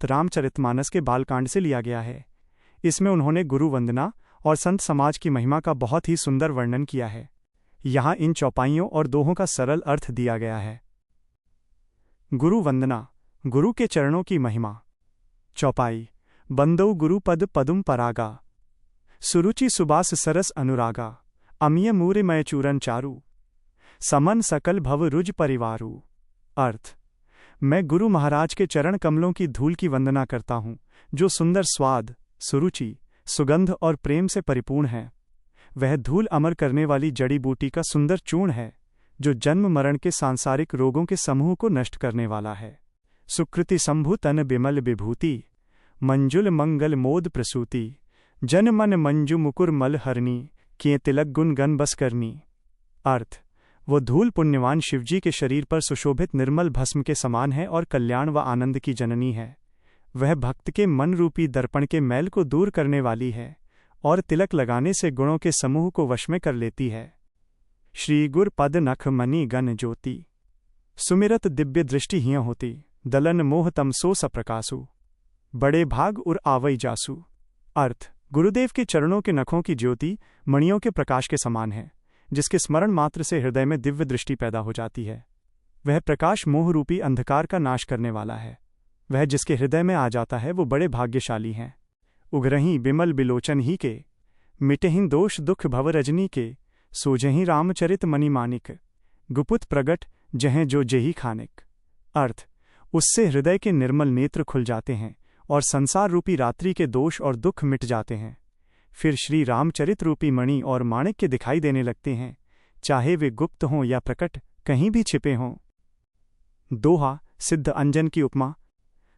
रामचरितमानस के बालकांड से लिया गया है। इसमें उन्होंने गुरु वंदना और संत समाज की महिमा का बहुत ही सुंदर वर्णन किया है। यहाँ इन चौपाइयों और दोहों का सरल अर्थ दिया गया है। गुरु वंदना, गुरु के चरणों की महिमा। चौपाई। बंदौ गुरु पद पदुम परागा, सुरुचि सुबास सरस अनुरागा, अमिय मूरे मय चूरन चारु, समन सकल भव रुज परिवारु। अर्थ। मैं गुरु महाराज के चरण कमलों की धूल की वंदना करता हूँ, जो सुंदर स्वाद, सुरुचि, सुगंध और प्रेम से परिपूर्ण है। वह धूल अमर करने वाली जड़ी बूटी का सुंदर चूर्ण है, जो जन्म मरण के सांसारिक रोगों के समूह को नष्ट करने वाला है। सुकृति संभु तन बिमल विभूति, मंजुल मंगल मोद प्रसूति, जन मन मंजु मुकुर मल हरनी, किए तिलक गुण गन बस करनी। अर्थ। वो धूल पुण्यवान शिवजी के शरीर पर सुशोभित निर्मल भस्म के समान है और कल्याण व आनंद की जननी है। वह भक्त के मन रूपी दर्पण के मैल को दूर करने वाली है और तिलक लगाने से गुणों के समूह को वश में कर लेती है। श्री गुर पद नख मणि गण ज्योति, सुमिरत दिव्य दृष्टि हिय होती, दलन मोह तमसो सप्रकाशु, बड़े भाग उर आवई जासु। अर्थ। गुरुदेव के चरणों के नखों की ज्योति मणियों के प्रकाश के समान है, जिसके स्मरण मात्र से हृदय में दिव्य दृष्टि पैदा हो जाती है। वह प्रकाश मोह रूपी अंधकार का नाश करने वाला है। वह जिसके हृदय में आ जाता है वो बड़े भाग्यशाली हैं। उघरहीं बिमल बिलोचन ही के, मिटहीं दोष दुख भव रजनी के, सोजहीं रामचरित मणि मानिक, गुपुत प्रगट जहें जो जेही खानिक। अर्थ। उससे हृदय के निर्मल नेत्र खुल जाते हैं और संसार रूपी रात्रि के दोष और दुख मिट जाते हैं। फिर श्री रामचरित रूपी मणि और माणिक्य दिखाई देने लगते हैं, चाहे वे गुप्त हों या प्रकट, कहीं भी छिपे हों। दोहा। सिद्ध अंजन की उपमा।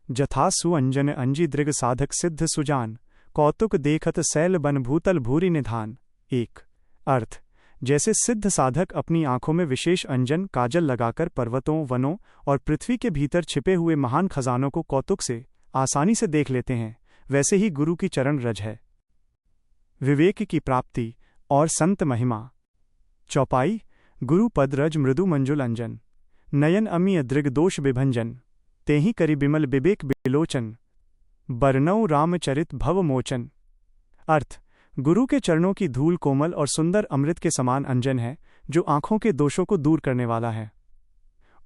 जथा सुअंजन अंजी दृग साधक सिद्ध सुजान, कौतुक देखत सैल बन भूतल भूरि निधान। एक। अर्थ। जैसे सिद्ध साधक अपनी आंखों में विशेष अंजन काजल लगाकर पर्वतों, वनों और पृथ्वी के भीतर छिपे हुए महान खजानों को कौतुक से आसानी से देख लेते हैं, वैसे ही गुरु की चरण रज है। विवेक की प्राप्ति और संत महिमा। चौपाई। गुरु पद रज मृदु मंजुल अंजन, नयन अमीय दृग दोष विभंजन, तेहि करि बिमल विवेक बिलोचन, बरनऊ रामचरित भव मोचन। अर्थ। गुरु के चरणों की धूल कोमल और सुंदर अमृत के समान अंजन है, जो आंखों के दोषों को दूर करने वाला है।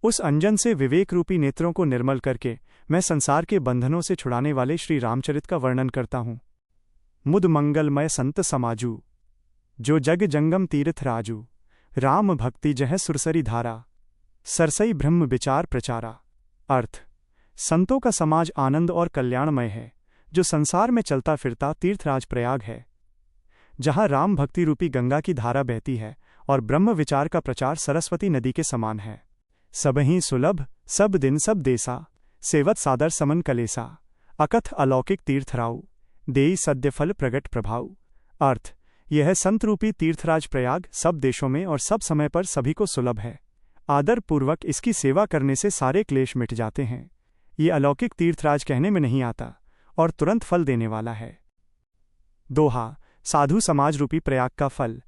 उस अंजन से विवेक रूपी नेत्रों को निर्मल करके मैं संसार के बंधनों से छुड़ाने वाले श्री रामचरित का वर्णन करता हूँ। मुद मंगलमय संत समाजू, जो जग जंगम तीर्थ राजू, राम भक्ति जह सुरसरी धारा, सरसई ब्रह्म विचार प्रचारा। अर्थ। संतों का समाज आनंद और कल्याणमय है, जो संसार में चलता फिरता तीर्थराज प्रयाग है, जहाँ राम भक्ति रूपी गंगा की धारा बहती है और ब्रह्म विचार का प्रचार सरस्वती नदी के समान है। सबहीं सुलभ सब दिन सब देसा, सेवत सादर समन कलेसा, अकथ अलौकिक तीर्थराऊ, देई सद्य फल प्रगट प्रभाव। अर्थ। यह संत रूपी तीर्थराज प्रयाग सब देशों में और सब समय पर सभी को सुलभ है। आदर पूर्वक इसकी सेवा करने से सारे क्लेश मिट जाते हैं। ये अलौकिक तीर्थराज कहने में नहीं आता और तुरंत फल देने वाला है। दोहा। साधु समाज रूपी प्रयाग का फल।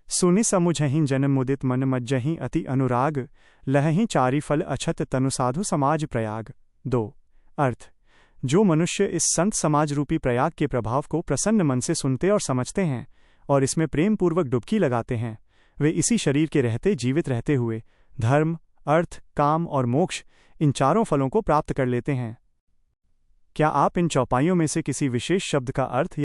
सुनि समुझहीं जन मुदित मन मज्जहीं अति अनुराग, लहहीं चारि फल अछत तनु साधु समाज प्रयाग। 2। अर्थ। जो मनुष्य इस संत समाज रूपी प्रयाग के प्रभाव को प्रसन्न मन से सुनते और समझते हैं और इसमें प्रेम पूर्वक डुबकी लगाते हैं, वे इसी शरीर के रहते जीवित रहते हुए धर्म, अर्थ, काम और मोक्ष, इन चारों फलों को प्राप्त कर लेते हैं। क्या आप इन चौपाइयों में से किसी विशेष शब्द का अर्थ